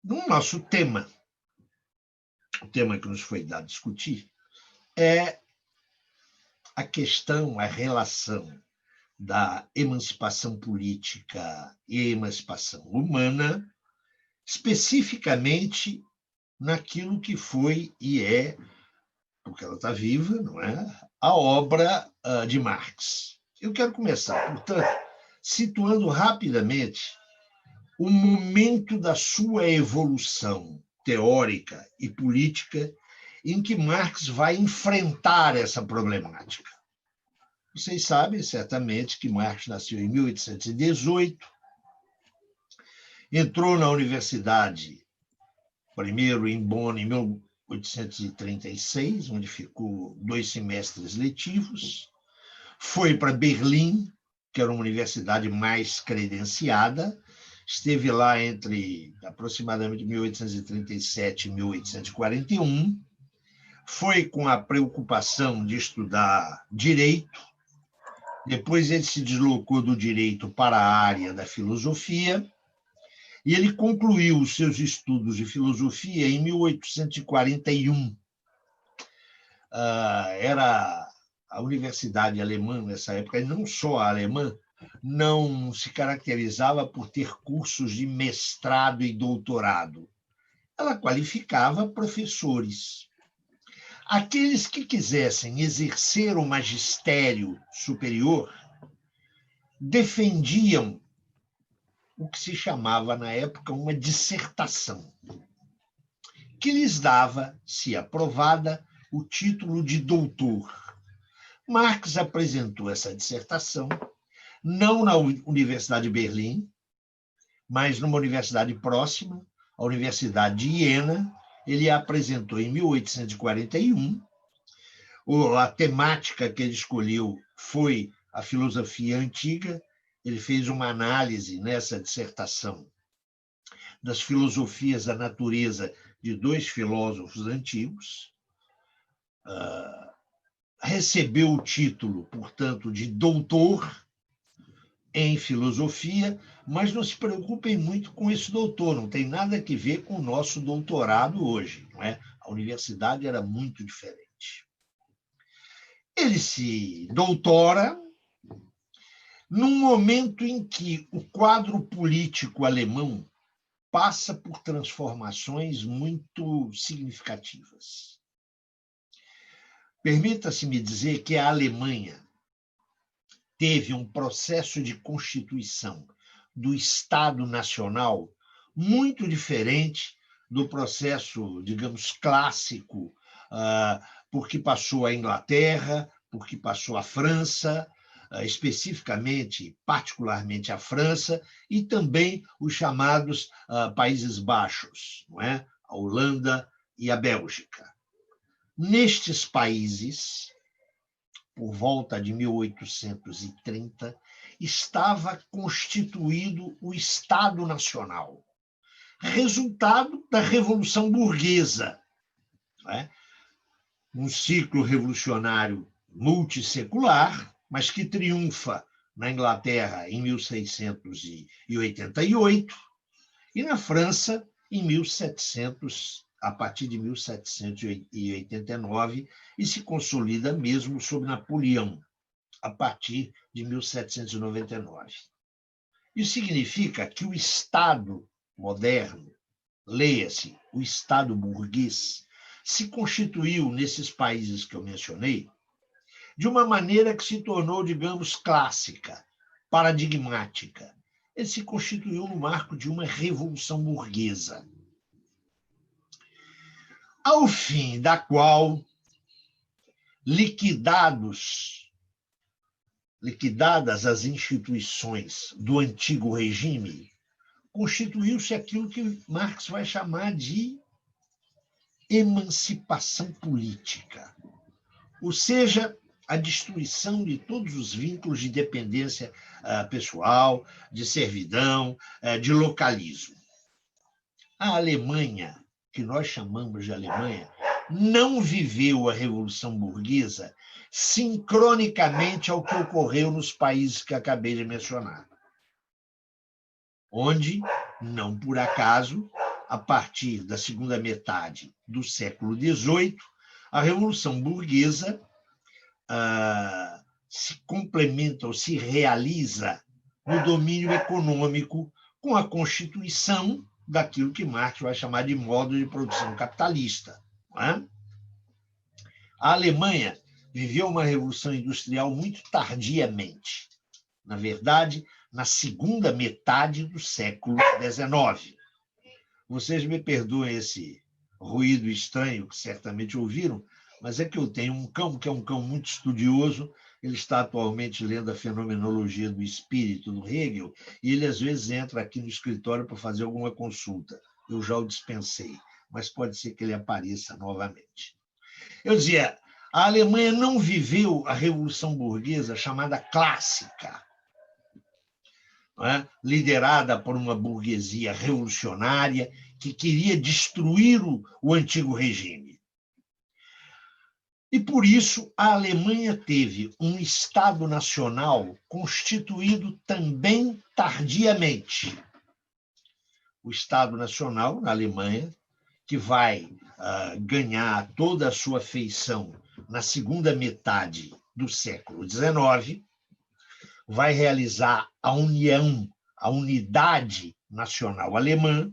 No nosso tema, o tema que nos foi dado discutir, é a questão, a relação da emancipação política e emancipação humana, especificamente naquilo que foi e é, porque ela está viva, não é? A obra de Marx. Eu quero começar, portanto, situando rapidamente o momento da sua evolução teórica e política em que Marx vai enfrentar essa problemática. Vocês sabem certamente que Marx nasceu em 1818, entrou na universidade, primeiro em Bonn, em 1836, onde ficou 2 semestres letivos, foi para Berlim, que era uma universidade mais credenciada, esteve lá entre aproximadamente 1837 e 1841, foi com a preocupação de estudar direito, depois ele se deslocou do direito para a área da filosofia, e ele concluiu os seus estudos de filosofia em 1841. Era a universidade alemã nessa época, e não só a alemã, não se caracterizava por ter cursos de mestrado e doutorado. Ela qualificava professores. Aqueles que quisessem exercer o magistério superior defendiam o que se chamava, na época, uma dissertação, que lhes dava, se aprovada, o título de doutor. Marx apresentou essa dissertação não na Universidade de Berlim, mas numa universidade próxima, a Universidade de Iena. Ele a apresentou em 1841. A temática que ele escolheu foi a filosofia antiga. Ele fez uma análise nessa dissertação das filosofias da natureza de 2 filósofos antigos. Recebeu o título, portanto, de doutor em filosofia, mas não se preocupem muito com esse doutor, não tem nada a ver com o nosso doutorado hoje, não é? A universidade era muito diferente. Ele se doutora num momento em que o quadro político alemão passa por transformações muito significativas. Permita-se-me dizer que a Alemanha teve um processo de constituição do Estado Nacional muito diferente do processo, digamos, clássico, porque passou a Inglaterra, porque passou a França, especificamente, particularmente a França, e também os chamados Países Baixos, não é? A Holanda e a Bélgica. Nestes países, por volta de 1830, estava constituído o Estado Nacional, resultado da Revolução Burguesa, não é? Um ciclo revolucionário multissecular, mas que triunfa na Inglaterra em 1688 e na França em 1700, a partir de 1789, e se consolida mesmo sob Napoleão, a partir de 1799. Isso significa que o Estado moderno, leia-se, o Estado burguês, se constituiu nesses países que eu mencionei de uma maneira que se tornou, digamos, clássica, paradigmática. Ele se constituiu no marco de uma revolução burguesa, ao fim da qual, liquidadas as instituições do antigo regime, constituiu-se aquilo que Marx vai chamar de emancipação política, ou seja, a destruição de todos os vínculos de dependência pessoal, de servidão, de localismo. A Alemanha, que nós chamamos de Alemanha, não viveu a Revolução Burguesa sincronicamente ao que ocorreu nos países que acabei de mencionar, onde, não por acaso, a partir da segunda metade do século XVIII, a Revolução Burguesa se complementa ou se realiza no domínio econômico com a constituição daquilo que Marx vai chamar de modo de produção capitalista. Não é? A Alemanha viveu uma revolução industrial muito tardiamente. Na verdade, na segunda metade do século XIX. Vocês me perdoem esse ruído estranho que certamente ouviram, mas é que eu tenho um cão, que é um cão muito estudioso, ele está atualmente lendo a Fenomenologia do Espírito, do Hegel, e ele às vezes entra aqui no escritório para fazer alguma consulta. Eu já o dispensei, mas pode ser que ele apareça novamente. Eu dizia, a Alemanha não viveu a Revolução Burguesa chamada clássica, não é? Liderada por uma burguesia revolucionária que queria destruir o antigo regime. E, por isso, a Alemanha teve um Estado Nacional constituído também tardiamente. O Estado Nacional, na Alemanha, que vai ganhar toda a sua feição na segunda metade do século XIX, vai realizar a união, a unidade nacional alemã,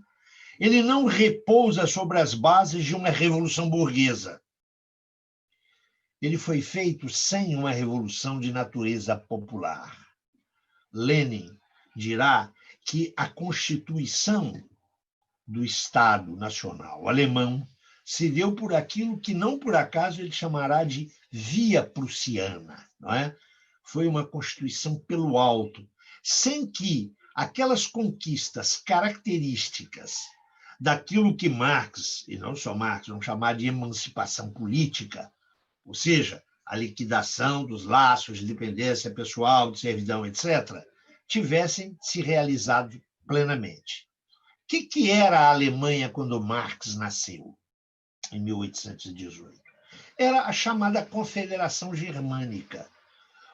ele não repousa sobre as bases de uma revolução burguesa. Ele foi feito sem uma revolução de natureza popular. Lenin dirá que a constituição do Estado Nacional alemão se deu por aquilo que não por acaso ele chamará de via prussiana, não é? Foi uma constituição pelo alto, sem que aquelas conquistas características daquilo que Marx, e não só Marx, vamos chamar de emancipação política, ou seja, a liquidação dos laços de dependência pessoal, de servidão, etc., tivessem se realizado plenamente. O que era a Alemanha quando Marx nasceu, em 1818? Era a chamada Confederação Germânica,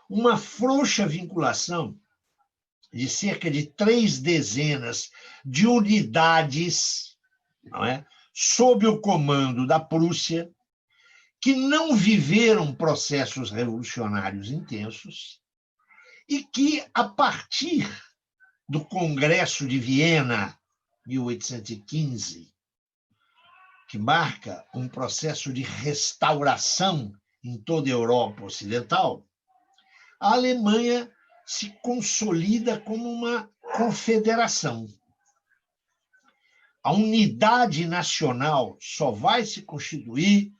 uma frouxa vinculação de cerca de 3 dezenas de unidades, não é, sob o comando da Prússia, que não viveram processos revolucionários intensos e que, a partir do Congresso de Viena, 1815, que marca um processo de restauração em toda a Europa Ocidental, a Alemanha se consolida como uma confederação. A unidade nacional só vai se constituir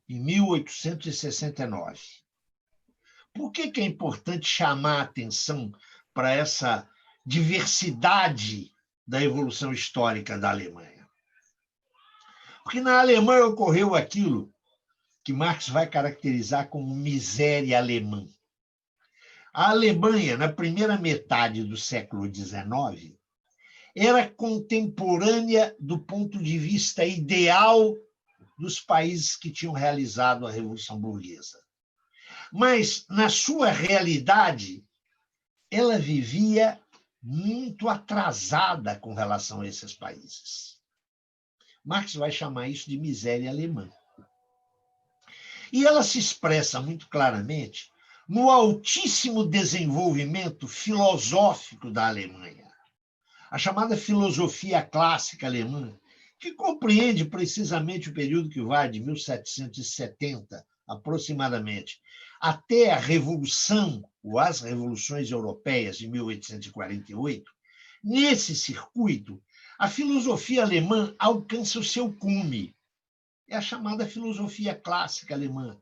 em 1869. Por que é importante chamar a atenção para essa diversidade da evolução histórica da Alemanha? Porque na Alemanha ocorreu aquilo que Marx vai caracterizar como miséria alemã. A Alemanha, na primeira metade do século XIX, era contemporânea do ponto de vista ideal dos países que tinham realizado a Revolução Burguesa. Mas, na sua realidade, ela vivia muito atrasada com relação a esses países. Marx vai chamar isso de miséria alemã. E ela se expressa muito claramente no altíssimo desenvolvimento filosófico da Alemanha. A chamada filosofia clássica alemã, que compreende precisamente o período que vai de 1770, aproximadamente, até a Revolução, ou as revoluções europeias de 1848, nesse circuito, a filosofia alemã alcança o seu cume. É a chamada filosofia clássica alemã,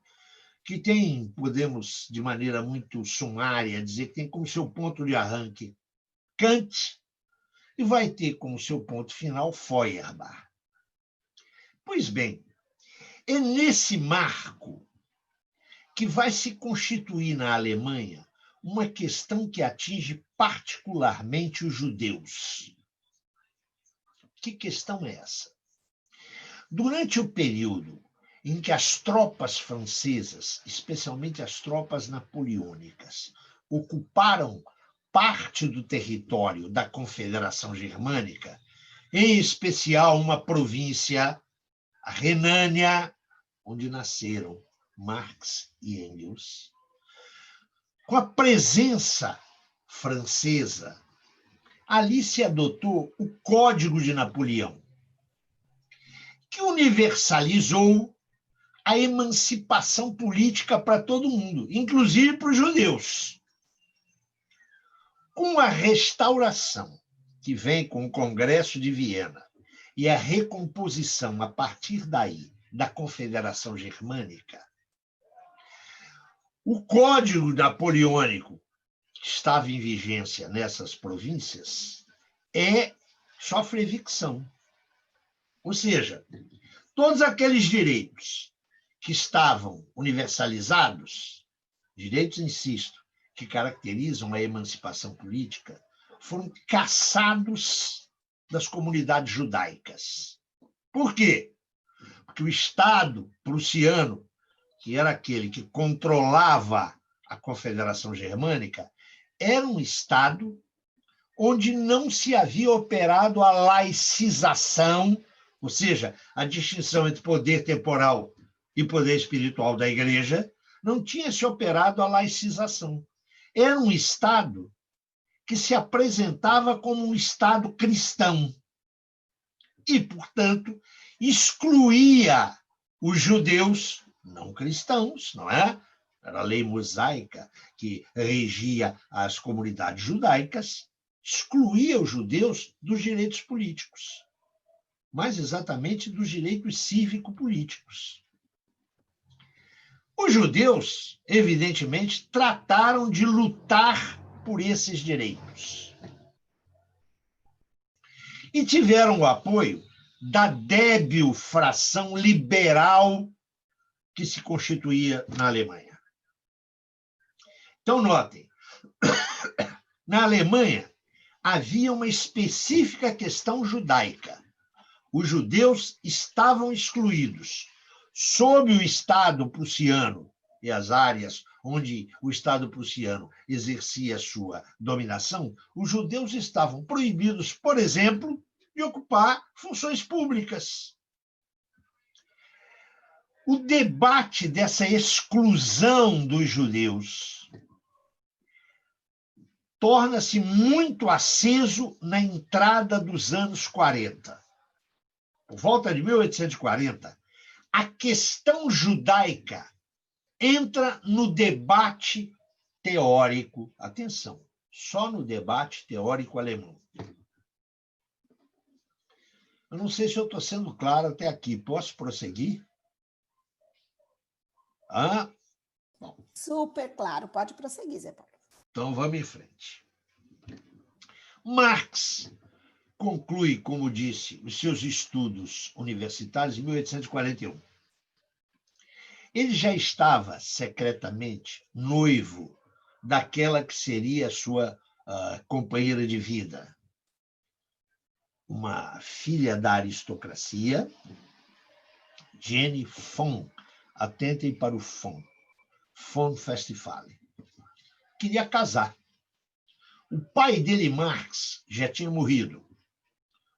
que tem, podemos, de maneira muito sumária, dizer que tem como seu ponto de arranque Kant e vai ter como seu ponto final Feuerbach. Pois bem, é nesse marco que vai se constituir na Alemanha uma questão que atinge particularmente os judeus. Que questão é essa? Durante o período em que as tropas francesas, especialmente as tropas napoleônicas, ocuparam parte do território da Confederação Germânica, em especial uma província, a Renânia, onde nasceram Marx e Engels, com a presença francesa, ali se adotou o Código de Napoleão, que universalizou a emancipação política para todo mundo, inclusive para os judeus. Com a restauração, que vem com o Congresso de Viena, e a recomposição, a partir daí, da Confederação Germânica, o Código Napoleônico, que estava em vigência nessas províncias, sofre evicção. Ou seja, todos aqueles direitos que estavam universalizados, direitos, insisto, que caracterizam a emancipação política, foram cassados das comunidades judaicas. Por quê? Porque o Estado prussiano, que era aquele que controlava a Confederação Germânica, era um Estado onde não se havia operado a laicização, ou seja, a distinção entre poder temporal e poder espiritual da Igreja, não tinha se operado a laicização. Era um Estado que se apresentava como um Estado cristão e, portanto, excluía os judeus não cristãos, não é? Era a lei mosaica que regia as comunidades judaicas, excluía os judeus dos direitos políticos, mais exatamente dos direitos cívico-políticos. Os judeus, evidentemente, trataram de lutar por esses direitos. E tiveram o apoio da débil fração liberal que se constituía na Alemanha. Então, notem, na Alemanha havia uma específica questão judaica. Os judeus estavam excluídos. Sob o Estado prussiano e as áreas onde o Estado prussiano exercia sua dominação, os judeus estavam proibidos, por exemplo, de ocupar funções públicas. O debate dessa exclusão dos judeus torna-se muito aceso na entrada dos anos 40. Por volta de 1840, a questão judaica entra no debate teórico. Atenção, só no debate teórico alemão. Eu não sei se eu estou sendo claro até aqui. Posso prosseguir? Bom. Super claro. Pode prosseguir, Zé Paulo. Então, vamos em frente. Marx conclui, como disse, os seus estudos universitários em 1841. Ele já estava secretamente noivo daquela que seria a sua companheira de vida, uma filha da aristocracia, Jenny von. Atentem para o von Festival. Queria casar. O pai dele, Marx, já tinha morrido.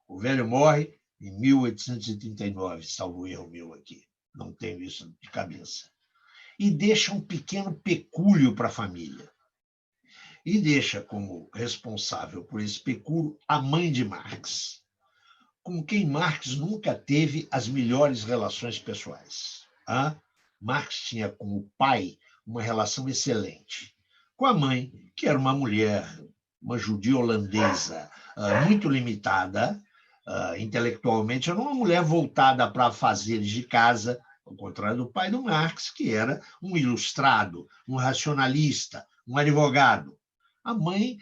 O velho morre em 1839, salvo erro meu aqui. Não tenho isso de cabeça. E deixa um pequeno pecúlio para a família. E deixa como responsável por esse pecúlio a mãe de Marx, com quem Marx nunca teve as melhores relações pessoais. Marx tinha com o pai uma relação excelente. Com a mãe, que era uma mulher, uma judia holandesa, muito limitada, intelectualmente, era uma mulher voltada para afazeres de casa, ao contrário do pai do Marx, que era um ilustrado, um racionalista, um advogado. A mãe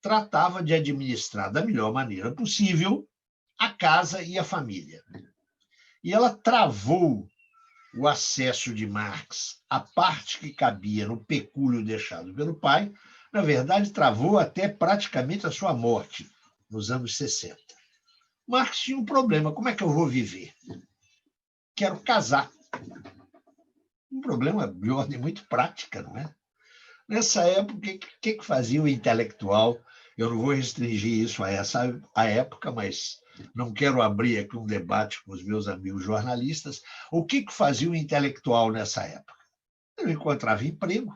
tratava de administrar da melhor maneira possível a casa e a família. E ela travou o acesso de Marx à parte que cabia no pecúlio deixado pelo pai, na verdade, travou até praticamente a sua morte, nos anos 60. Marx tinha um problema: como é que eu vou viver? Quero casar. Um problema de ordem muito prática, não é? Nessa época, o que fazia o intelectual? Eu não vou restringir isso a essa época, mas não quero abrir aqui um debate com os meus amigos jornalistas, o que fazia o intelectual nessa época? Ele encontrava emprego.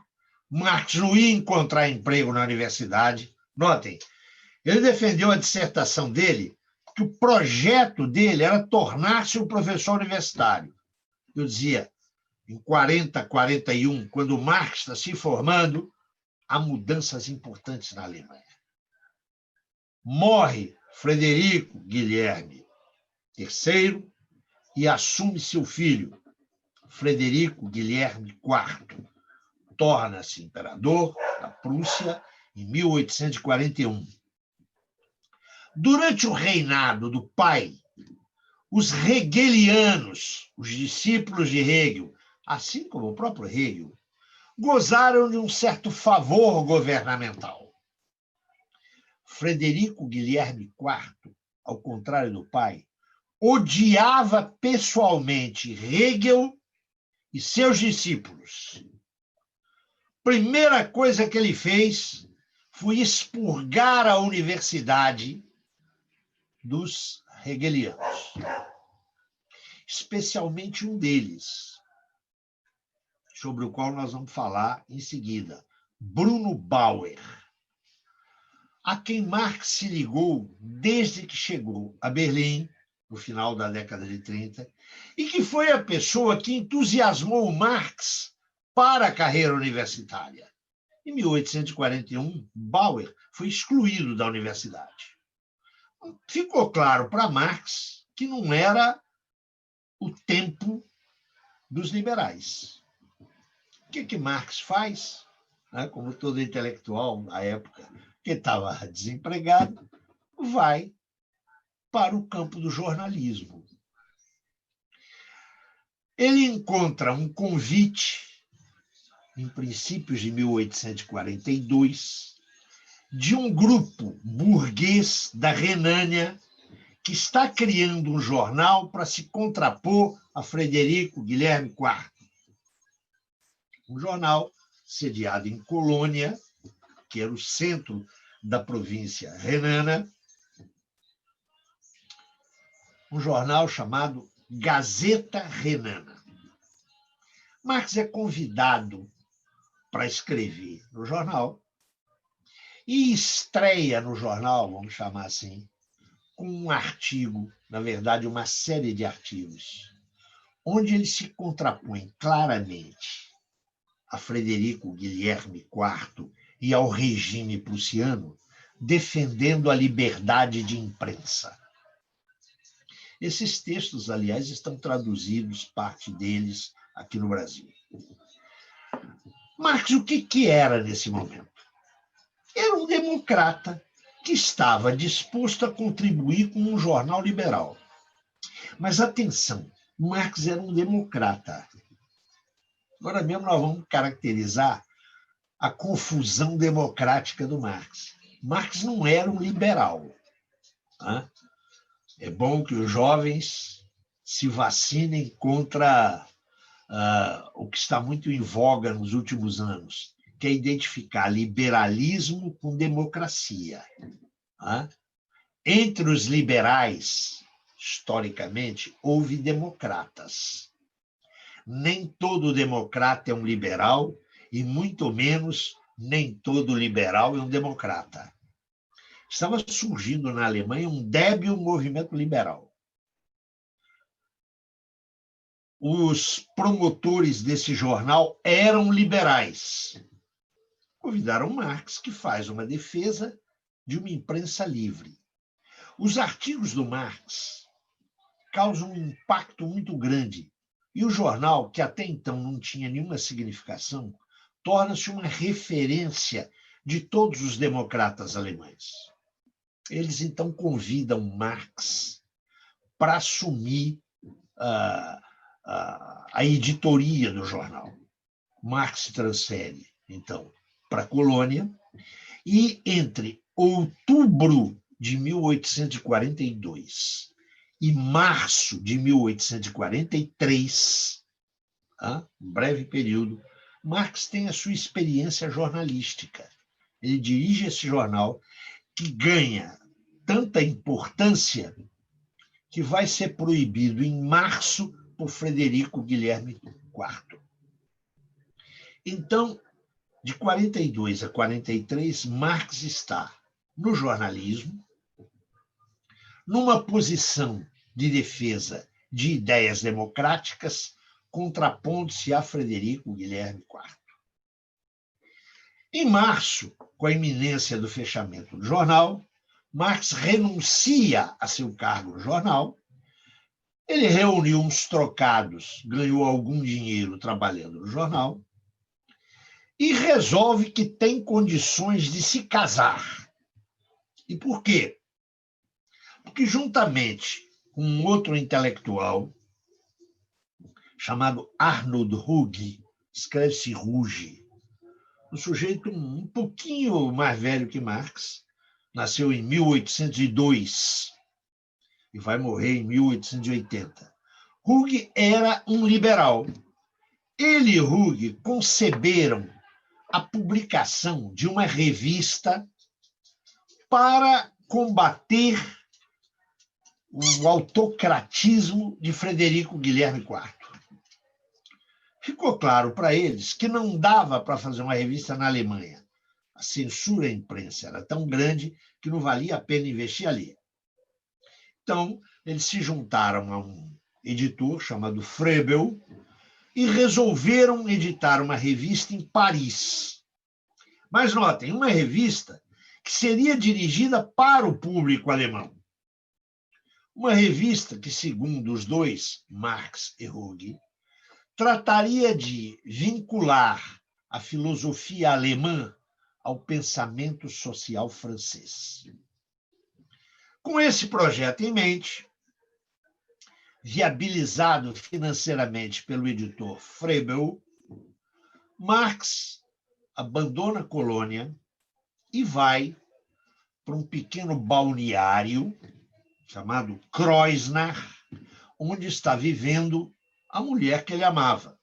Marx não ia encontrar emprego na universidade. Notem, ele defendeu a dissertação dele que o projeto dele era tornar-se um professor universitário. Eu dizia, em 40, 41, quando Marx está se formando, há mudanças importantes na Alemanha. Morre Frederico Guilherme III e assume seu filho, Frederico Guilherme IV. Torna-se imperador da Prússia em 1841. Durante o reinado do pai, os hegelianos, os discípulos de Hegel, assim como o próprio Hegel, gozaram de um certo favor governamental. Frederico Guilherme IV, ao contrário do pai, odiava pessoalmente Hegel e seus discípulos. Primeira coisa que ele fez foi expurgar a universidade dos hegelianos, especialmente um deles, sobre o qual nós vamos falar em seguida, Bruno Bauer, a quem Marx se ligou desde que chegou a Berlim, no final da década de 30, e que foi a pessoa que entusiasmou Marx para a carreira universitária. Em 1841, Bauer foi excluído da universidade. Ficou claro para Marx que não era o tempo dos liberais. O que Marx faz? Como todo intelectual na época, que estava desempregado, vai para o campo do jornalismo. Ele encontra um convite, em princípios de 1842, de um grupo burguês da Renânia que está criando um jornal para se contrapor a Frederico Guilherme IV. Um jornal sediado em Colônia, que era o centro da província renana, um jornal chamado Gazeta Renana. Marx é convidado para escrever no jornal e estreia no jornal, vamos chamar assim, com um artigo, na verdade, uma série de artigos, onde ele se contrapõe claramente a Frederico Guilherme IV e ao regime prussiano, defendendo a liberdade de imprensa. Esses textos, aliás, estão traduzidos, parte deles, aqui no Brasil. Marx, o que era nesse momento? Era um democrata que estava disposto a contribuir com um jornal liberal. Mas atenção, Marx era um democrata. Agora mesmo nós vamos caracterizar a confusão democrática do Marx. Marx não era um liberal. É bom que os jovens se vacinem contra o que está muito em voga nos últimos anos, que é identificar liberalismo com democracia. Entre os liberais, historicamente, houve democratas. Nem todo democrata é um liberal, e muito menos nem todo liberal é um democrata. Estava surgindo na Alemanha um débil movimento liberal. Os promotores desse jornal eram liberais. Convidaram Marx, que faz uma defesa de uma imprensa livre. Os artigos do Marx causam um impacto muito grande, e o jornal, que até então não tinha nenhuma significação, torna-se uma referência de todos os democratas alemães. Eles, então, convidam Marx para assumir a editoria do jornal. Marx se transfere, então, para a Colônia, e entre outubro de 1842 e março de 1843, um breve período, Marx tem a sua experiência jornalística. Ele dirige esse jornal que ganha tanta importância que vai ser proibido em março por Frederico Guilherme IV. Então, de 42 a 43, Marx está no jornalismo, numa posição de defesa de ideias democráticas, contrapondo-se a Frederico Guilherme IV. Em março, com a iminência do fechamento do jornal, Marx renuncia a seu cargo no jornal. Ele reuniu uns trocados, ganhou algum dinheiro trabalhando no jornal e resolve que tem condições de se casar. E por quê? Porque, juntamente com um outro intelectual chamado Arnold Ruge, escreve-se Ruge, um sujeito um pouquinho mais velho que Marx, nasceu em 1802 e vai morrer em 1880. Ruge era um liberal. Ele e Ruge conceberam a publicação de uma revista para combater o autocratismo de Frederico Guilherme IV. Ficou claro para eles que não dava para fazer uma revista na Alemanha. A censura à imprensa era tão grande que não valia a pena investir ali. Então, eles se juntaram a um editor chamado Froebel e resolveram editar uma revista em Paris. Mas notem, uma revista que seria dirigida para o público alemão. Uma revista que, segundo os dois, Marx e Ruge, trataria de vincular a filosofia alemã ao pensamento social francês. Com esse projeto em mente, viabilizado financeiramente pelo editor Froebel, Marx abandona a colônia e vai para um pequeno balneário chamado Kreuznach, onde está vivendo a mulher que ele amava.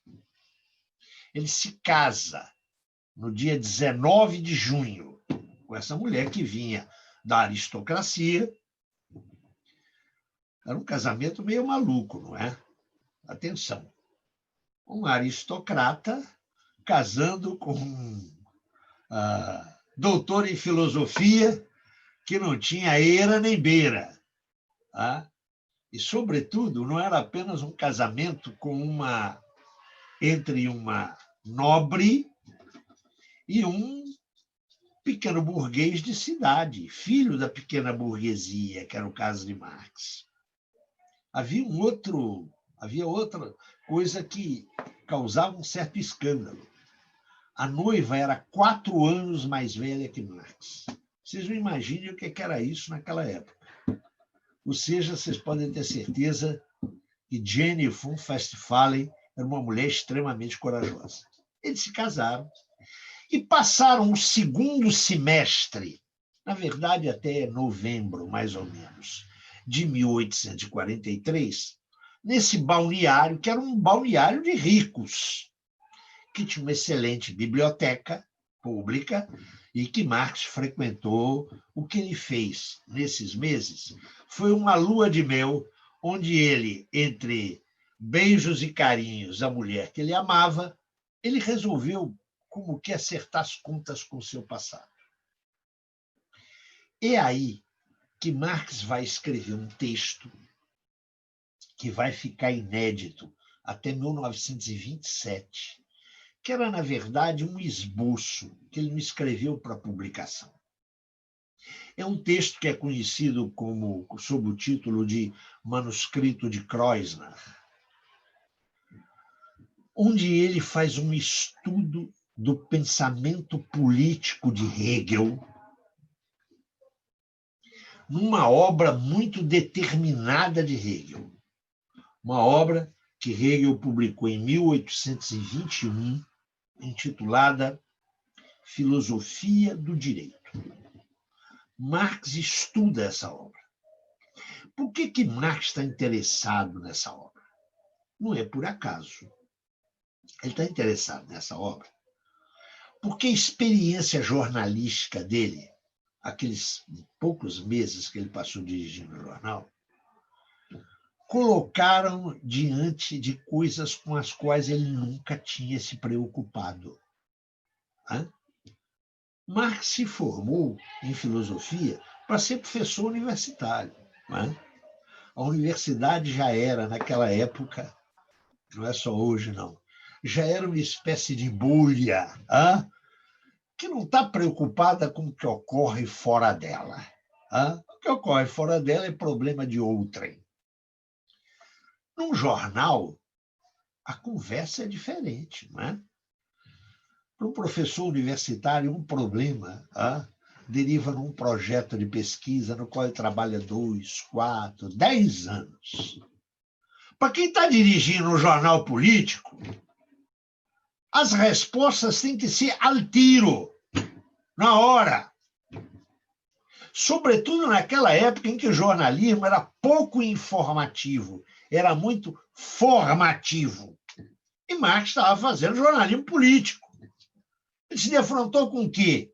Ele se casa no dia 19 de junho com essa mulher que vinha da aristocracia. Era um casamento meio maluco, não é? Atenção. Um aristocrata casando com um doutor em filosofia que não tinha eira nem beira. Tá? E, sobretudo, não era apenas um casamento entre uma nobre e um pequeno burguês de cidade, filho da pequena burguesia, que era o caso de Marx. Havia outra coisa que causava um certo escândalo. A noiva era 4 anos mais velha que Marx. Vocês não imaginem o que era isso naquela época. Ou seja, vocês podem ter certeza que Jenny von Westphalen era uma mulher extremamente corajosa. Eles se casaram e passaram o segundo semestre, na verdade até novembro, mais ou menos, de 1843, nesse balneário, que era um balneário de ricos, que tinha uma excelente biblioteca pública e que Marx frequentou. O que ele fez nesses meses foi uma lua de mel, onde ele, entre beijos e carinhos à mulher que ele amava, ele resolveu como que acertar as contas com o seu passado. É aí que Marx vai escrever um texto que vai ficar inédito até 1927, que era, na verdade, um esboço que ele não escreveu para publicação. É um texto que é conhecido sob o título de Manuscrito de Kreuznach, onde ele faz um estudo do pensamento político de Hegel, numa obra muito determinada de Hegel. Uma obra que Hegel publicou em 1821, intitulada Filosofia do Direito. Marx estuda essa obra. Por que Marx está interessado nessa obra? Não é por acaso. Ele está interessado nessa obra porque a experiência jornalística dele, aqueles poucos meses que ele passou dirigindo o jornal, colocaram diante de coisas com as quais ele nunca tinha se preocupado. Marx se formou em filosofia para ser professor universitário. A universidade já era, naquela época, não é só hoje, não, já era uma espécie de bolha, que não está preocupada com o que ocorre fora dela. O que ocorre fora dela é problema de outrem. Num jornal, a conversa é diferente, não é? Para um professor universitário, um problema deriva num projeto de pesquisa no qual ele trabalha 2, 4, 10 anos. Para quem está dirigindo um jornal político, as respostas têm que ser al tiro, na hora. Sobretudo naquela época em que o jornalismo era pouco informativo, era muito formativo. E Marx estava fazendo jornalismo político. Ele se defrontou com o quê?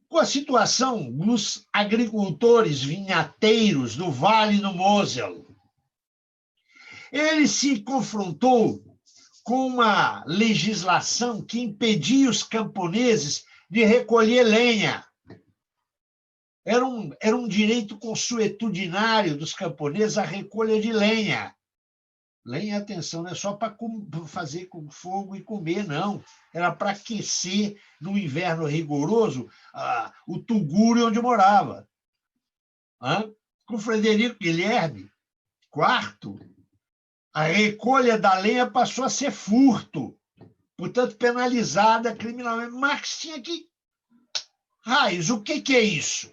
Com a situação dos agricultores vinhateiros do Vale do Mosel. Ele se confrontou com uma legislação que impedia os camponeses de recolher lenha. Era um direito consuetudinário dos camponeses a recolha de lenha. Lenha, atenção, não é só para fazer com fogo e comer, não. Era para aquecer, no inverno rigoroso, o tugúrio onde morava. Com Frederico Guilherme IV, a recolha da lenha passou a ser furto, portanto, penalizada criminalmente. Marx tinha que... Raios, o que é isso?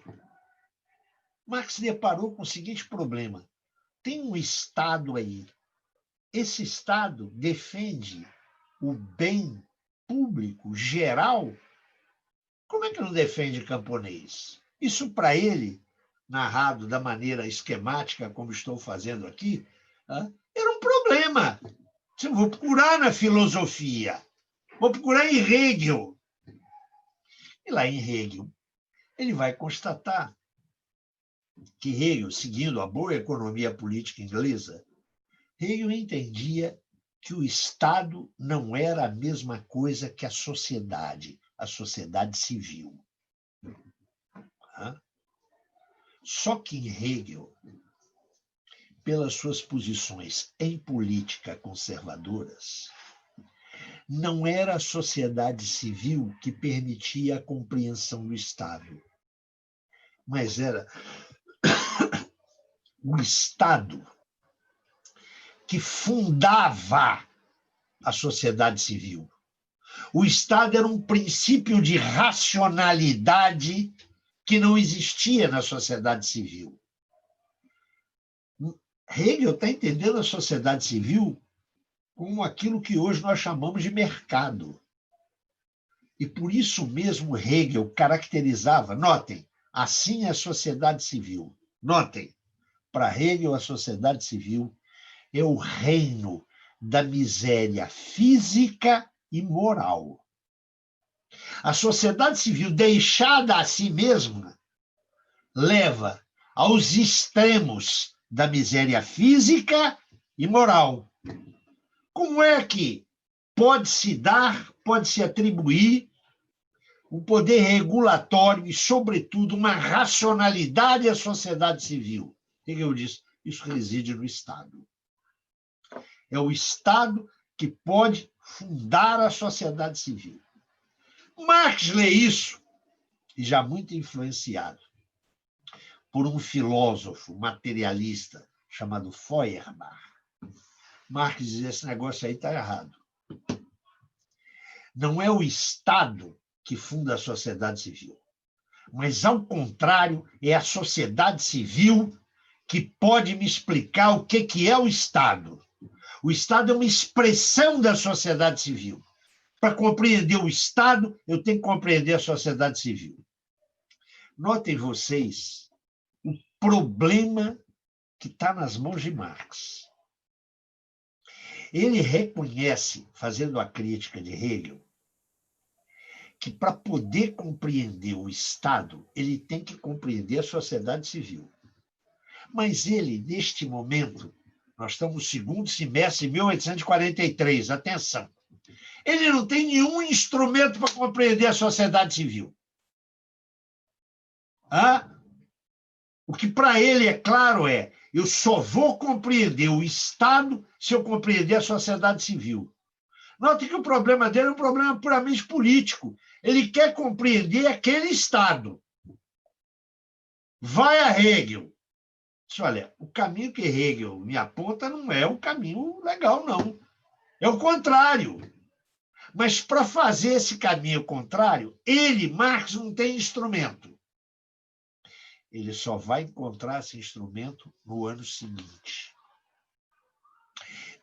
Marx se deparou com o seguinte problema. Tem um Estado aí. Esse Estado defende o bem público geral. Como é que não defende camponês? Isso, para ele, narrado da maneira esquemática, como estou fazendo aqui, era um problema. Eu vou procurar na filosofia, vou procurar em Hegel. E lá em Hegel, ele vai constatar que Hegel, seguindo a boa economia política inglesa, Hegel entendia que o Estado não era a mesma coisa que a sociedade civil. Só que em Hegel, pelas suas posições em política conservadoras, não era a sociedade civil que permitia a compreensão do Estado, mas era o Estado que fundava a sociedade civil. O Estado era um princípio de racionalidade que não existia na sociedade civil. Hegel está entendendo a sociedade civil como aquilo que hoje nós chamamos de mercado. E por isso mesmo Hegel caracterizava, notem, assim é a sociedade civil. Notem, para Hegel a sociedade civil é o reino da miséria física e moral. A sociedade civil, deixada a si mesma, leva aos extremos da miséria física e moral. Como é que pode-se atribuir um poder regulatório e, sobretudo, uma racionalidade à sociedade civil? Hegel diz, isso reside no Estado. É o Estado que pode fundar a sociedade civil. Marx lê isso, e já muito influenciado por um filósofo materialista chamado Feuerbach. Marx diz, esse negócio aí está errado. Não é o Estado que funda a sociedade civil, mas, ao contrário, é a sociedade civil que pode me explicar o que é o Estado. O Estado é uma expressão da sociedade civil. Para compreender o Estado, eu tenho que compreender a sociedade civil. Notem vocês o problema que está nas mãos de Marx. Ele reconhece, fazendo a crítica de Hegel, que para poder compreender o Estado, ele tem que compreender a sociedade civil. Mas ele, neste momento, nós estamos no segundo semestre de 1843, atenção, ele não tem nenhum instrumento para compreender a sociedade civil. O que para ele é claro eu só vou compreender o Estado se eu compreender a sociedade civil. Note que o problema dele é um problema puramente político. Ele quer compreender aquele Estado. Vai a Hegel. Diz, olha, o caminho que Hegel me aponta não é o caminho legal, não. É o contrário. Mas para fazer esse caminho contrário, ele, Marx, não tem instrumento. Ele só vai encontrar esse instrumento no ano seguinte.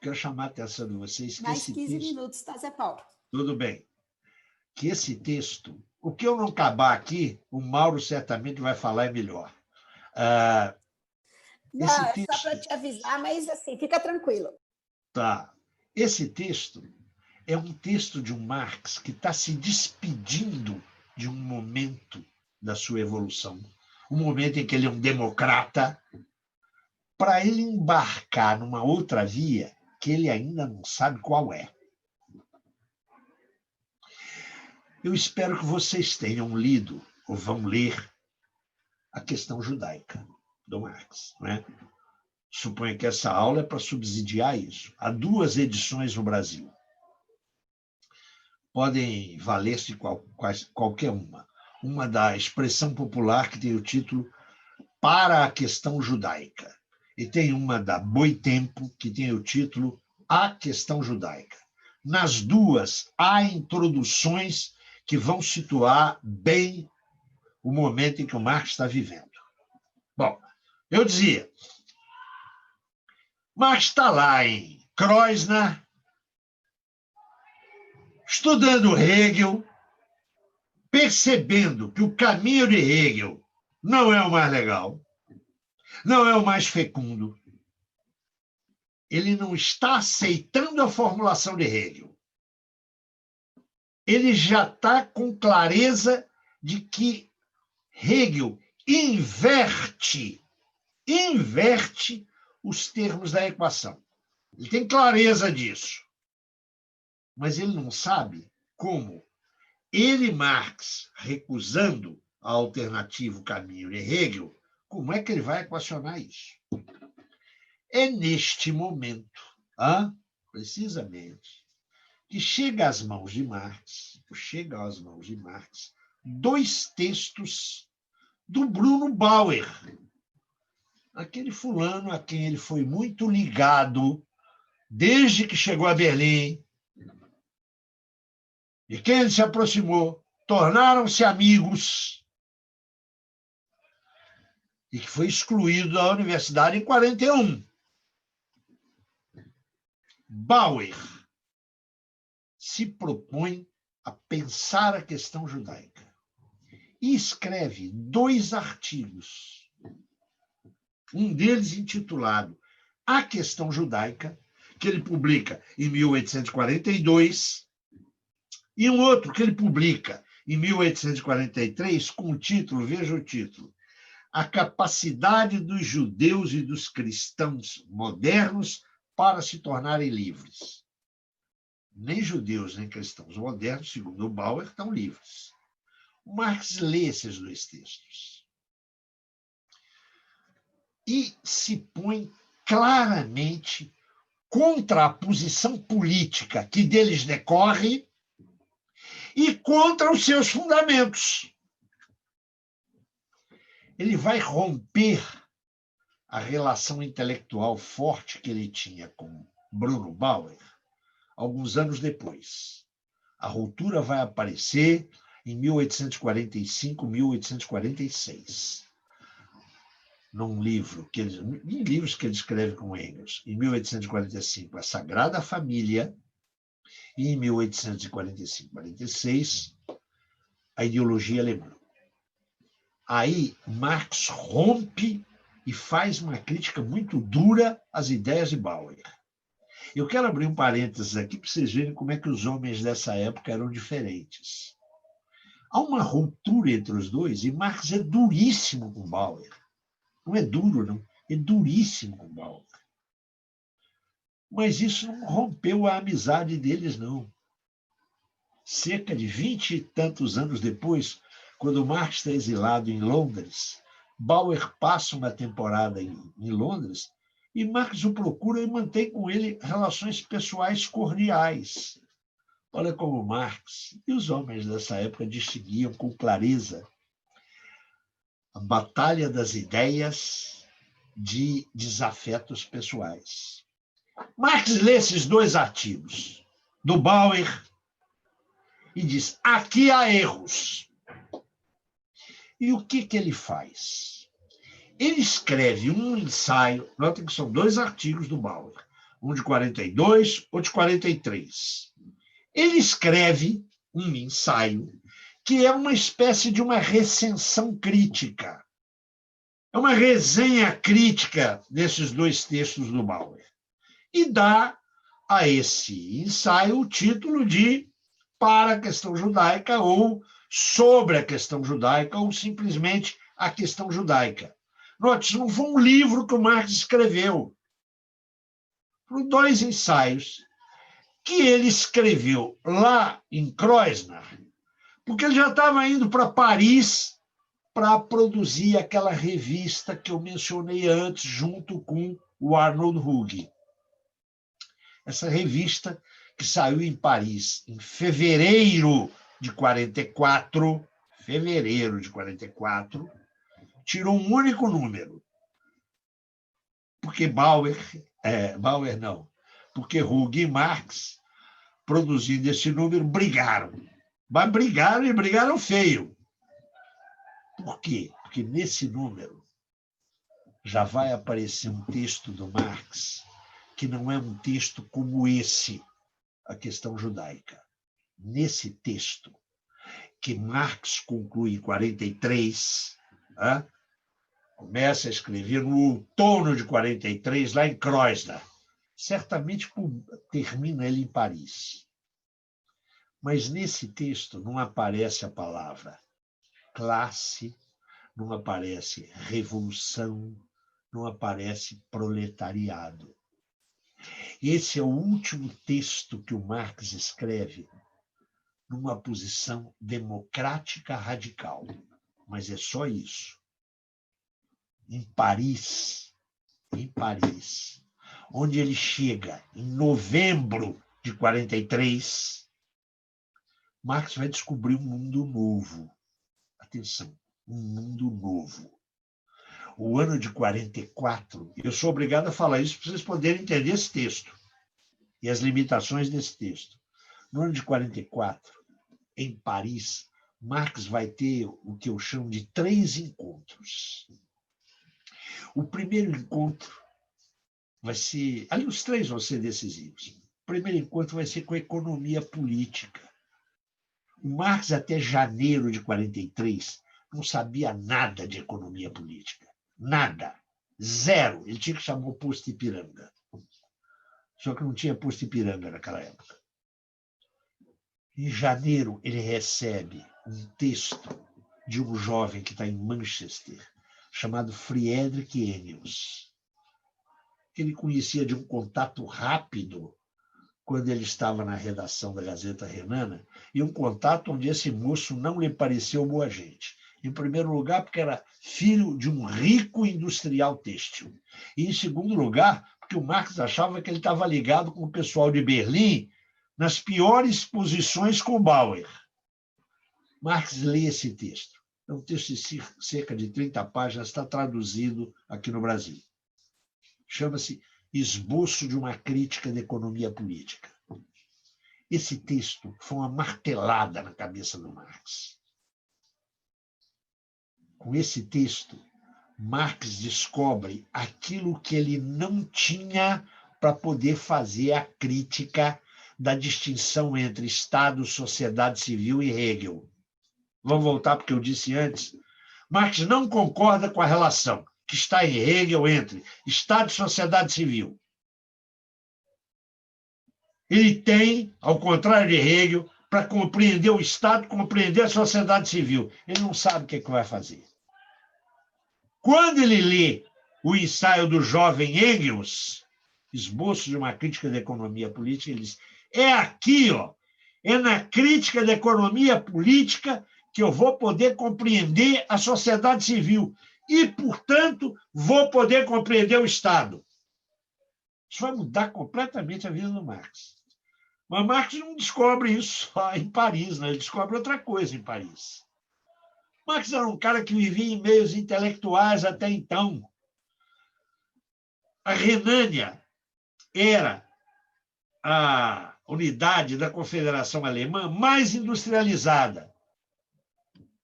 Quero chamar a atenção de vocês que mais esse 15 texto... minutos, tá, Zé Paulo? Tudo bem. Que esse texto, o que eu não acabar aqui, o Mauro certamente vai falar melhor. Não, é só para te avisar, mas assim, fica tranquilo. Tá. Esse texto é um texto de um Marx que está se despedindo de um momento da sua evolução. Um momento em que ele é um democrata, para ele embarcar numa outra via que ele ainda não sabe qual é. Eu espero que vocês tenham lido, ou vão ler, a questão judaica do Marx. Né? Suponho que essa aula é para subsidiar isso. Há 2 edições no Brasil. Podem valer-se qualquer uma. Uma da Expressão Popular, que tem o título Para a Questão Judaica. E tem uma da Boitempo, que tem o título A Questão Judaica. Nas 2, há introduções que vão situar bem o momento em que o Marx está vivendo. Bom, eu dizia, Marx está lá em Kreuznach, estudando Hegel, percebendo que o caminho de Hegel não é o mais legal, não é o mais fecundo. Ele não está aceitando a formulação de Hegel. Ele já está com clareza de que Hegel inverte os termos da equação. Ele tem clareza disso. Mas ele não sabe como ele, Marx, recusando a alternativa caminho de Hegel, como é que ele vai equacionar isso? É neste momento, precisamente, que chega às mãos de Marx, 2 textos do Bruno Bauer, aquele fulano a quem ele foi muito ligado desde que chegou a Berlim, de quem ele se aproximou, tornaram-se amigos, e que foi excluído da universidade em 41. Bauer se propõe a pensar a questão judaica e escreve 2 artigos. Um deles intitulado A Questão Judaica, que ele publica em 1842, e um outro que ele publica em 1843 com o título, veja o título, A Capacidade dos Judeus e dos Cristãos Modernos para se tornarem livres. Nem judeus nem cristãos modernos, segundo o Bauer, estão livres. O Marx lê esses 2 textos e se põe claramente contra a posição política que deles decorre e contra os seus fundamentos. Ele vai romper a relação intelectual forte que ele tinha com Bruno Bauer alguns anos depois. A ruptura vai aparecer em 1845, 1846. Em livros que ele escreve com Engels. Em 1845, A Sagrada Família, e em 1845, 46, a ideologia alemã. Aí, Marx rompe e faz uma crítica muito dura às ideias de Bauer. Eu quero abrir um parênteses aqui para vocês verem como é que os homens dessa época eram diferentes. Há uma ruptura entre os 2 e Marx é duríssimo com Bauer. Não é duro, não. é duríssimo com Bauer. Mas isso não rompeu a amizade deles, não. Cerca de 20 e tantos anos depois, quando Marx está exilado em Londres, Bauer passa uma temporada em Londres e Marx o procura e mantém com ele relações pessoais cordiais. Olha como Marx e os homens dessa época distinguiam com clareza a batalha das ideias de desafetos pessoais. Marx lê esses dois artigos do Bauer e diz: aqui há erros. E o que ele faz? Ele escreve um ensaio, notem que são dois artigos do Bauer, um de 42, outro de 43. Ele escreve um ensaio que é uma espécie de uma recensão crítica. É uma resenha crítica desses dois textos do Bauer. E dá a esse ensaio o título de Para a Questão Judaica, ou Sobre a Questão Judaica, ou simplesmente A Questão Judaica. Note, isso não foi um livro que o Marx escreveu. Foram dois ensaios que ele escreveu lá em Kreuznach, porque ele já estava indo para Paris para produzir aquela revista que eu mencionei antes, junto com o Arnold Hug. Essa revista, que saiu em Paris em fevereiro de 44, tirou um único número. Porque porque Hug e Marx, produzindo esse número, brigaram. Mas brigaram e brigaram feio. Por quê? Porque nesse número já vai aparecer um texto do Marx que não é um texto como esse, A Questão Judaica. Nesse texto, que Marx conclui em 43, começa a escrever no outono de 43, lá em Kreuznach. Certamente termina ele em Paris. Mas nesse texto não aparece a palavra classe, não aparece revolução, não aparece proletariado. Esse é o último texto que o Marx escreve numa posição democrática radical. Mas é só isso. Em Paris, onde ele chega em novembro de 43, Marx vai descobrir um mundo novo. Atenção, um mundo novo. O ano de 44, eu sou obrigado a falar isso para vocês poderem entender esse texto e as limitações desse texto. No ano de 44, em Paris, Marx vai ter o que eu chamo de 3 encontros. O primeiro encontro vai ser... Ali os 3 vão ser decisivos. O primeiro encontro vai ser com a economia política. O Marx, até janeiro de 43, não sabia nada de economia política. Nada. Zero. Ele tinha que chamar o posto Ipiranga. Só que não tinha posto Ipiranga naquela época. Em janeiro, ele recebe um texto de um jovem que está em Manchester, chamado Friedrich Engels. Ele conhecia de um contato rápido quando ele estava na redação da Gazeta Renana, e um contato onde esse moço não lhe pareceu boa gente. Em primeiro lugar, porque era filho de um rico industrial têxtil. E, em segundo lugar, porque o Marx achava que ele estava ligado com o pessoal de Berlim nas piores posições com Bauer. Marx lê esse texto. É um texto de cerca de 30 páginas, está traduzido aqui no Brasil. Chama-se Esboço de uma Crítica da Economia Política. Esse texto foi uma martelada na cabeça do Marx. Com esse texto, Marx descobre aquilo que ele não tinha para poder fazer a crítica da distinção entre Estado, sociedade civil e Hegel. Vamos voltar porque eu disse antes. Marx não concorda com a relação que está em Hegel entre Estado e sociedade civil. Ele tem, ao contrário de Hegel, para compreender o Estado, compreender a sociedade civil. Ele não sabe o que vai fazer. Quando ele lê o ensaio do jovem Engels, Esboço de uma Crítica da Economia Política, ele diz, é aqui, ó, é na crítica da economia política que eu vou poder compreender a sociedade civil e, portanto, vou poder compreender o Estado. Isso vai mudar completamente a vida do Marx. Mas Marx não descobre isso só em Paris, né? Ele descobre outra coisa em Paris. Marx era um cara que vivia em meios intelectuais até então. A Renânia era a unidade da Confederação Alemã mais industrializada.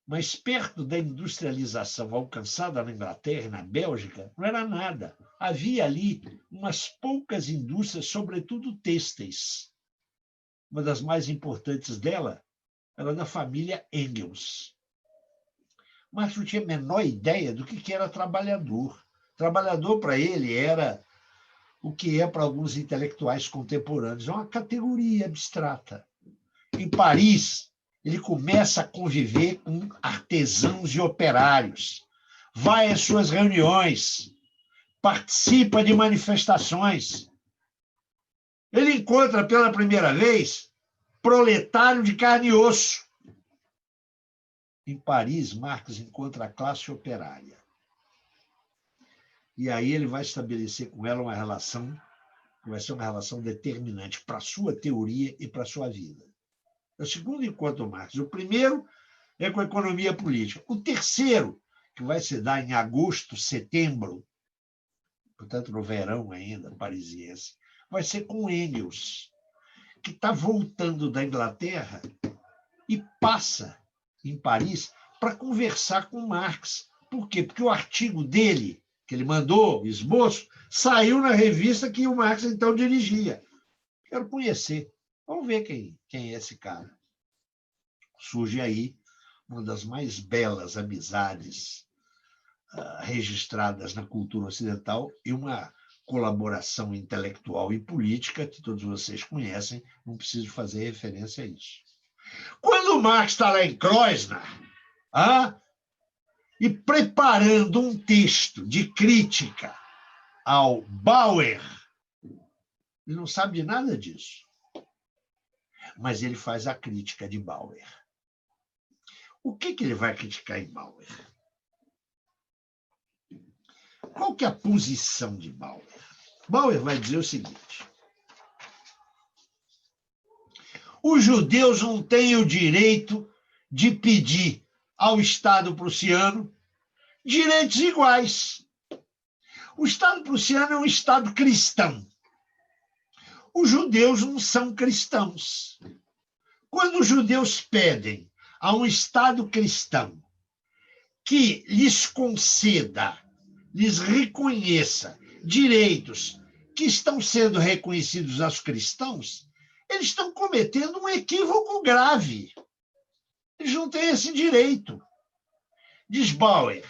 Mas perto da industrialização alcançada na Inglaterra e na Bélgica, não era nada. Havia ali umas poucas indústrias, sobretudo têxteis. Uma das mais importantes dela era da família Engels. Marx não tinha a menor ideia do que era trabalhador. Trabalhador, para ele, era o que é para alguns intelectuais contemporâneos. É uma categoria abstrata. Em Paris, ele começa a conviver com artesãos e operários, vai às suas reuniões, participa de manifestações. Ele encontra pela primeira vez proletário de carne e osso. Em Paris, Marx encontra a classe operária. E aí ele vai estabelecer com ela uma relação que vai ser uma relação determinante para a sua teoria e para a sua vida. É o segundo encontro do Marx. O primeiro é com a economia política. O terceiro, que vai se dar em agosto, setembro, portanto, no verão ainda, parisiense, vai ser com Engels, que está voltando da Inglaterra e passa em Paris para conversar com Marx. Por quê? Porque o artigo dele, que ele mandou, esboço, saiu na revista que o Marx então dirigia. Quero conhecer. Vamos ver quem é esse cara. Surge aí uma das mais belas amizades registradas na cultura ocidental e uma colaboração intelectual e política que todos vocês conhecem, não preciso fazer referência a isso. Quando Marx está lá em Kreuznach, e preparando um texto de crítica ao Bauer, ele não sabe de nada disso, mas ele faz a crítica de Bauer. O que ele vai criticar em Bauer? Qual que é a posição de Bauer? Bauer vai dizer o seguinte: os judeus não têm o direito de pedir ao Estado prussiano direitos iguais. O Estado prussiano é um Estado cristão. Os judeus não são cristãos. Quando os judeus pedem a um Estado cristão que lhes conceda, lhes reconheça direitos que estão sendo reconhecidos aos cristãos, eles estão cometendo um equívoco grave. Eles não têm esse direito. Diz Bauer,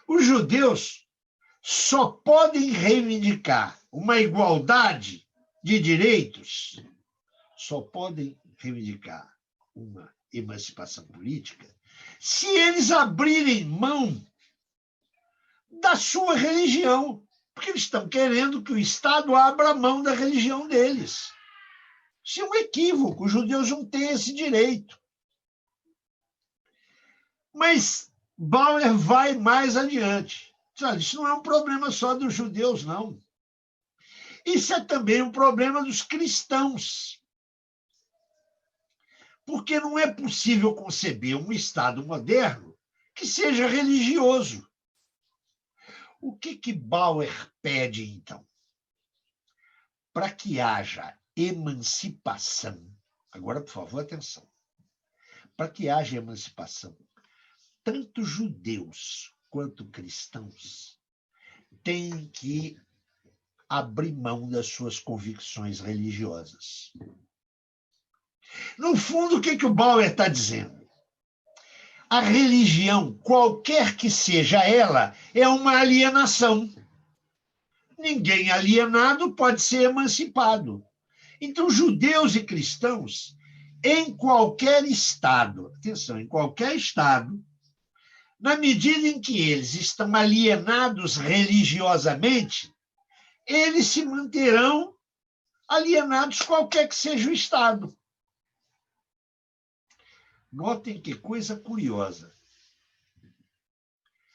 os judeus só podem reivindicar uma igualdade de direitos, só podem reivindicar uma emancipação política se eles abrirem mão da sua religião, porque eles estão querendo que o Estado abra mão da religião deles. Isso é um equívoco, os judeus não têm esse direito. Mas Bauer vai mais adiante. Isso não é um problema só dos judeus, não. Isso é também um problema dos cristãos. Porque não é possível conceber um Estado moderno que seja religioso. O que Bauer pede, então? Para que haja emancipação, agora, por favor, atenção, para que haja emancipação, tanto judeus quanto cristãos têm que abrir mão das suas convicções religiosas. No fundo, o que o Bauer está dizendo? A religião, qualquer que seja ela, é uma alienação. Ninguém alienado pode ser emancipado. Então, judeus e cristãos, em qualquer estado, atenção, em qualquer estado, Na medida em que eles estão alienados religiosamente, eles se manterão alienados qualquer que seja o Estado. Notem que coisa curiosa.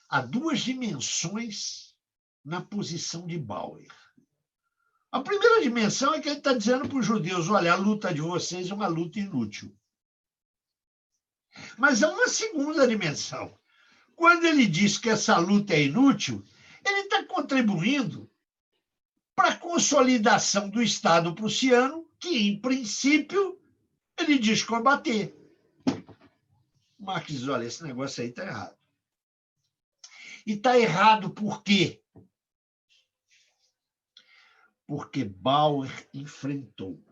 Há duas dimensões na posição de Bauer. A primeira dimensão é que ele está dizendo para os judeus, olha, a luta de vocês é uma luta inútil. Mas há uma segunda dimensão. Quando ele diz que essa luta é inútil, ele está contribuindo para a consolidação do Estado prussiano, que, em princípio, ele diz combater. Marx diz, olha, esse negócio aí está errado. E está errado por quê? Porque Bauer enfrentou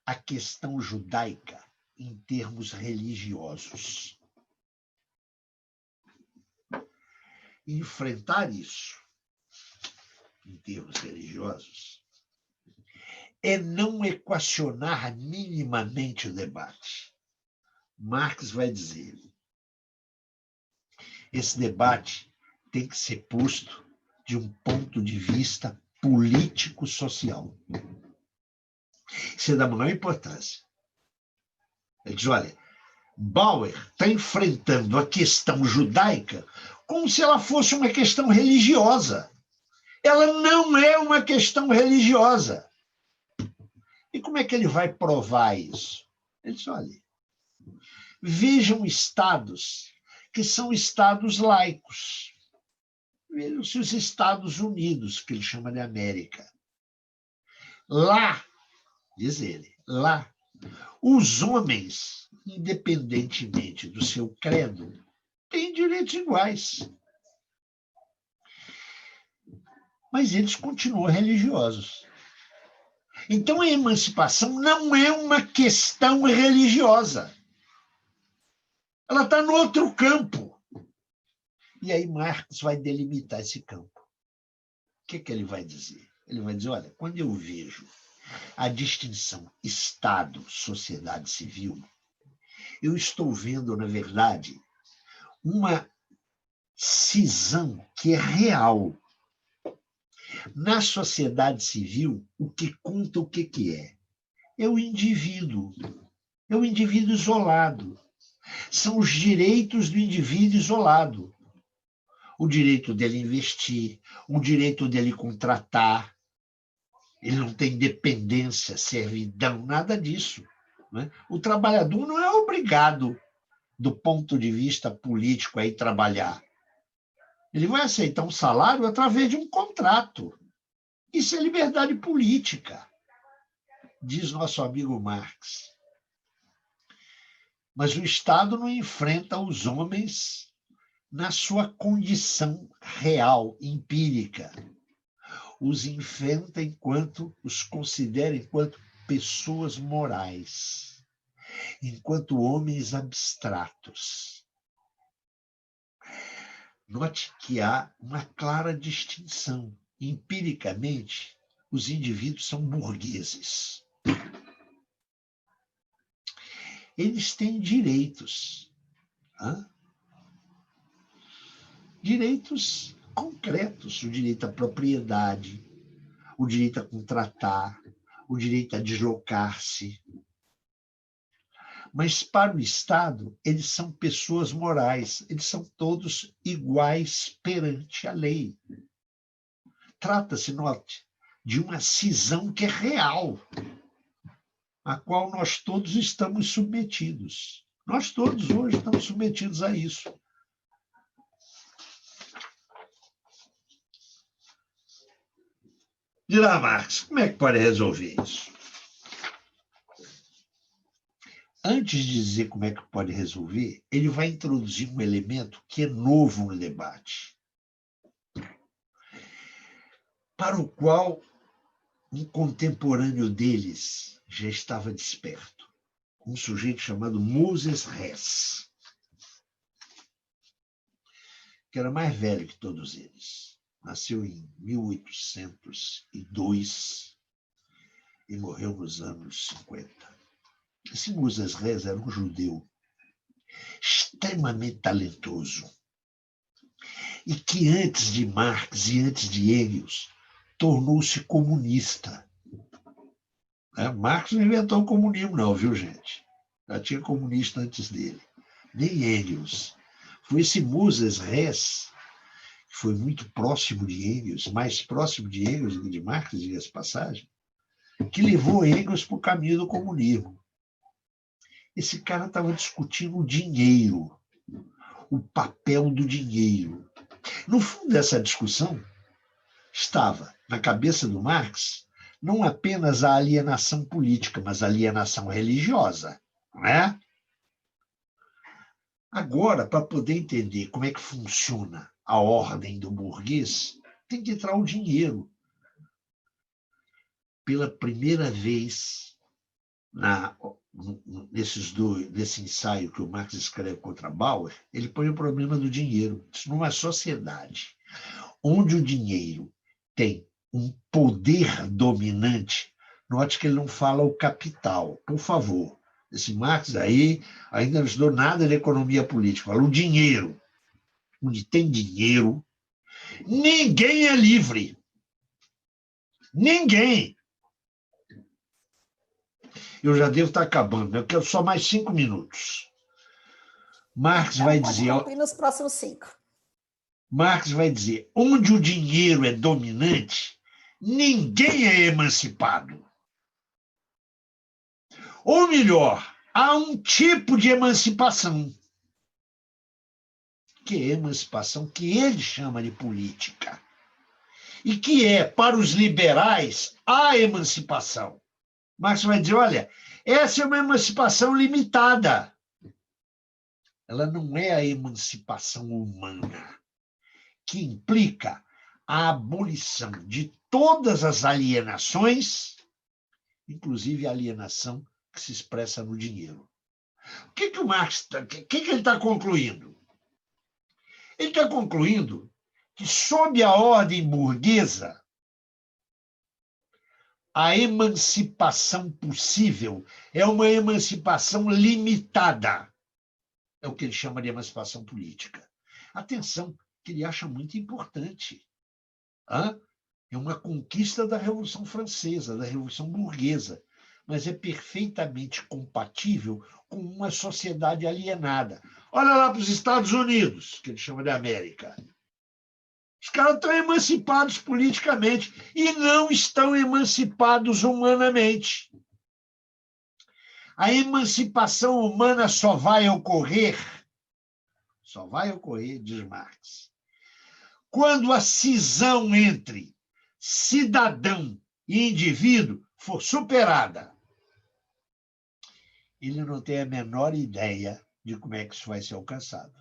a questão judaica em termos religiosos. Enfrentar isso em termos religiosos é não equacionar minimamente o debate. Marx vai dizer, esse debate tem que ser posto de um ponto de vista político-social. Isso é da maior importância. Ele diz, olha, Bauer está enfrentando a questão judaica como se ela fosse uma questão religiosa. Ela não é uma questão religiosa. E como é que ele vai provar isso? Ele diz, olha, vejam estados que são estados laicos. Vejam-se os Estados Unidos, que ele chama de América. Lá, diz ele, lá, os homens, independentemente do seu credo, têm direitos iguais. Mas eles continuam religiosos. Então, a emancipação não é uma questão religiosa. Ela está no outro campo. E aí Marx vai delimitar esse campo. O que ele vai dizer? Ele vai dizer, olha, quando eu vejo a distinção Estado, sociedade civil, eu estou vendo, na verdade, uma cisão que é real. Na sociedade civil, o que conta o que é? É o indivíduo. É o indivíduo isolado. São os direitos do indivíduo isolado. O direito dele investir, o direito dele contratar. Ele não tem dependência, servidão, nada disso. Né? O trabalhador não é obrigado, do ponto de vista político, a ir trabalhar. Ele vai aceitar um salário através de um contrato. Isso é liberdade política, diz nosso amigo Marx. Mas o Estado não enfrenta os homens na sua condição real, empírica. Os enfrenta os considera enquanto pessoas morais, enquanto homens abstratos. Note que há uma clara distinção. Empiricamente, os indivíduos são burgueses. Eles têm direitos. Direitos concretos, o direito à propriedade, o direito a contratar, o direito a deslocar-se. Mas para o Estado, eles são pessoas morais, eles são todos iguais perante a lei. Trata-se, note, de uma cisão que é real, a qual nós todos estamos submetidos. Nós todos hoje estamos submetidos a isso. Dirá Marx, como é que pode resolver isso? Antes de dizer como é que pode resolver, ele vai introduzir um elemento que é novo no debate, para o qual um contemporâneo deles já estava desperto, um sujeito chamado Moses Hess, que era mais velho que todos eles. Nasceu em 1802 e morreu nos anos 50. Esse Moses Hess era um judeu extremamente talentoso, e que antes de Marx e antes de Engels tornou-se comunista. Marx não inventou o comunismo, não, viu, gente? Já tinha comunista antes dele. Nem Engels. Foi esse Moses Hess, que foi muito próximo de Engels, mais próximo de Engels do que de Marx, diga-se passagem, que levou Engels para o caminho do comunismo. Esse cara estava discutindo o dinheiro, o papel do dinheiro. No fundo dessa discussão, estava, na cabeça do Marx, não apenas a alienação política, mas a alienação religiosa, não é? Agora, para poder entender como é que funciona a ordem do burguês, tem que entrar o dinheiro. Pela primeira vez, nesse ensaio que o Marx escreve contra Bauer, ele põe o problema do dinheiro. Numa sociedade onde o dinheiro tem um poder dominante, note que ele não fala o capital, por favor. Esse Marx aí ainda não estudou nada de economia política, fala o dinheiro. Onde tem dinheiro, ninguém é livre. Ninguém. Eu já devo estar acabando, eu quero só mais 5 minutos. Marx vai dizer... nos próximos 5. Marx vai dizer, onde o dinheiro é dominante, ninguém é emancipado. Ou melhor, há um tipo de emancipação, que é a emancipação que ele chama de política, e que é, para os liberais, a emancipação. Marx vai dizer, olha, essa é uma emancipação limitada. Ela não é a emancipação humana, que implica a abolição de todas as alienações, inclusive a alienação que se expressa no dinheiro. O que o Marx que ele está concluindo? Ele está concluindo que, sob a ordem burguesa, a emancipação possível é uma emancipação limitada. É o que ele chama de emancipação política. Atenção, que ele acha muito importante. É uma conquista da Revolução Francesa, da Revolução Burguesa, mas é perfeitamente compatível com uma sociedade alienada. Olha lá para os Estados Unidos, que ele chama de América. Os caras estão emancipados politicamente e não estão emancipados humanamente. A emancipação humana só vai ocorrer, diz Marx, quando a cisão entre cidadão e indivíduo for superada. Ele não tem a menor ideia de como é que isso vai ser alcançado.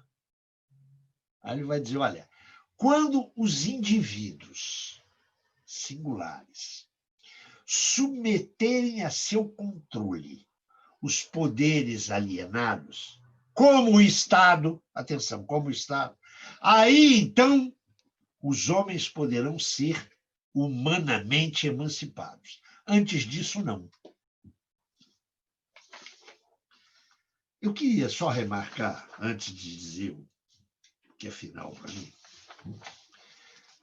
Aí ele vai dizer, olha, quando os indivíduos singulares submeterem a seu controle os poderes alienados, como o Estado, atenção, como o Estado, aí então os homens poderão ser humanamente emancipados. Antes disso, não. Eu queria só remarcar, antes de dizer o que é final para mim,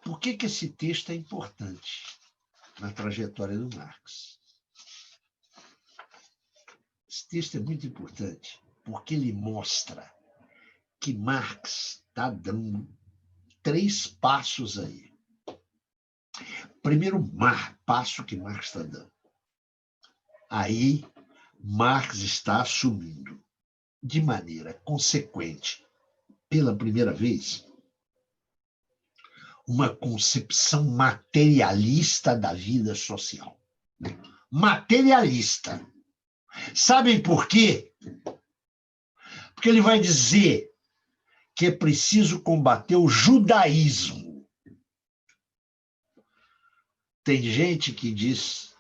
por que esse texto é importante na trajetória do Marx. Esse texto é muito importante porque ele mostra que Marx está dando 3 passos aí. Primeiro passo que Marx está dando. Aí, Marx está assumindo, de maneira consequente, pela primeira vez, uma concepção materialista da vida social. Materialista. Sabem por quê? Porque ele vai dizer que é preciso combater o judaísmo. Tem gente que diz,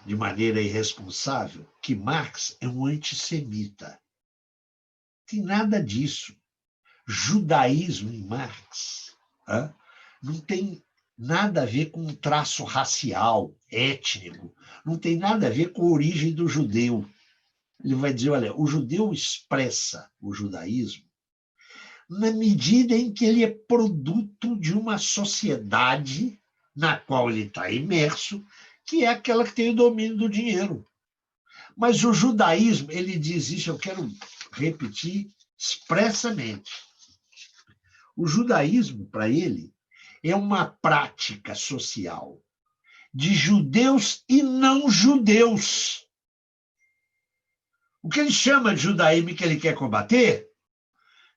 de maneira irresponsável, que Marx é um antissemita. Não tem nada disso. Judaísmo em Marx não tem nada a ver com um traço racial, étnico, não tem nada a ver com a origem do judeu. Ele vai dizer, olha, o judeu expressa o judaísmo na medida em que ele é produto de uma sociedade na qual ele está imerso, que é aquela que tem o domínio do dinheiro. Mas o judaísmo, ele diz isso, eu quero repetir expressamente. O judaísmo, para ele, é uma prática social de judeus e não judeus. O que ele chama de judaísmo e que ele quer combater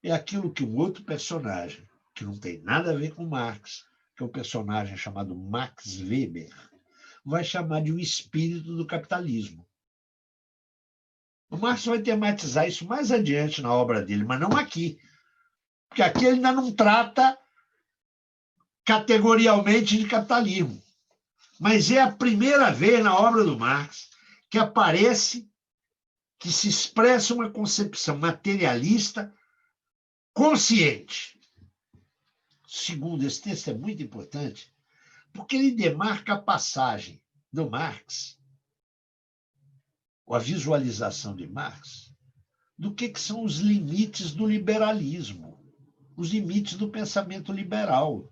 é aquilo que um outro personagem, que não tem nada a ver com Marx, que é um personagem chamado Max Weber, vai chamar de o espírito do capitalismo. O Marx vai tematizar isso mais adiante na obra dele, mas não aqui. Porque aqui ele ainda não trata categorialmente de capitalismo. Mas é a primeira vez na obra do Marx que aparece, que se expressa uma concepção materialista consciente. Segundo, esse texto é muito importante, porque ele demarca a passagem do Marx, ou a visualização de Marx, do que são os limites do liberalismo, os limites do pensamento liberal.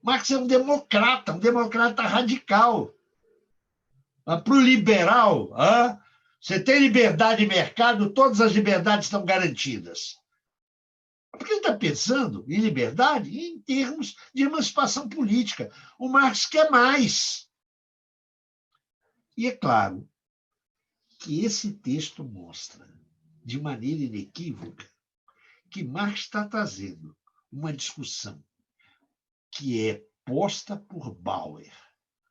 Marx é um democrata radical. Para o liberal, você tem liberdade de mercado, todas as liberdades estão garantidas. Porque ele está pensando em liberdade em termos de emancipação política. O Marx quer mais. E é claro que esse texto mostra, de maneira inequívoca, que Marx está trazendo uma discussão que é posta por Bauer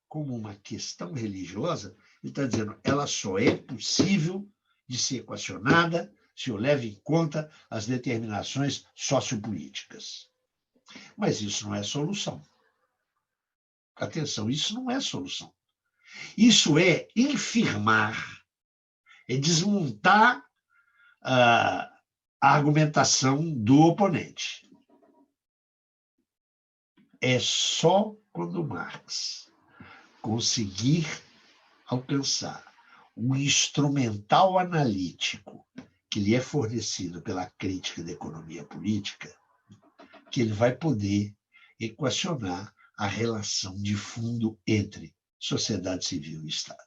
como uma questão religiosa. Ele está dizendo que ela só é possível de ser equacionada se eu levo em conta as determinações sociopolíticas. Mas isso não é solução. Atenção, isso não é solução. Isso é infirmar, é desmontar a argumentação do oponente. É só quando Marx conseguir alcançar um instrumental analítico que lhe é fornecido pela crítica da economia política, que ele vai poder equacionar a relação de fundo entre sociedade civil e Estado.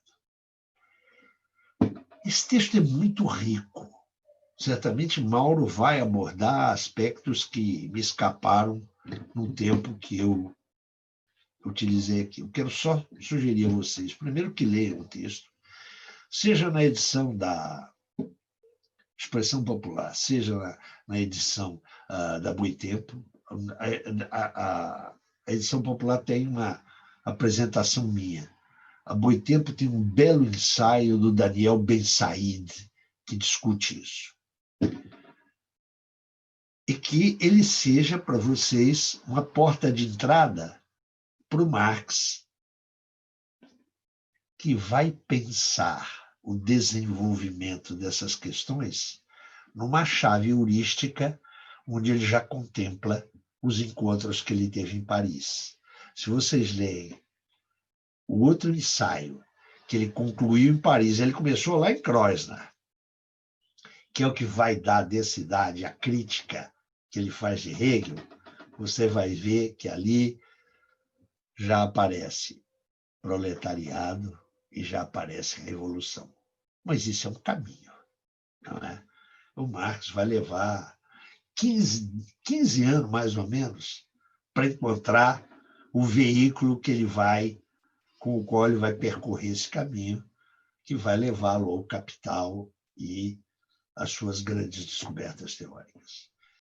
Esse texto é muito rico. Certamente Mauro vai abordar aspectos que me escaparam no tempo que eu utilizei aqui. Eu quero só sugerir a vocês, primeiro, que leiam o texto, seja na edição da Expressão Popular, seja na edição da Boitempo. A edição popular tem uma apresentação minha. A Boitempo tem um belo ensaio do Daniel Ben Said, que discute isso. E que ele seja para vocês uma porta de entrada para o Marx, que vai pensar o desenvolvimento dessas questões numa chave heurística, onde ele já contempla os encontros que ele teve em Paris. Se vocês leem o outro ensaio que ele concluiu em Paris, ele começou lá em Kreuzner, que é o que vai dar densidade à crítica que ele faz de Hegel, você vai ver que ali já aparece proletariado e já aparece revolução. Mas isso é um caminho, não é? O Marx vai levar 15 anos, mais ou menos, para encontrar o veículo que ele vai, com o qual ele vai percorrer esse caminho, que vai levá-lo ao capital e às suas grandes descobertas teóricas.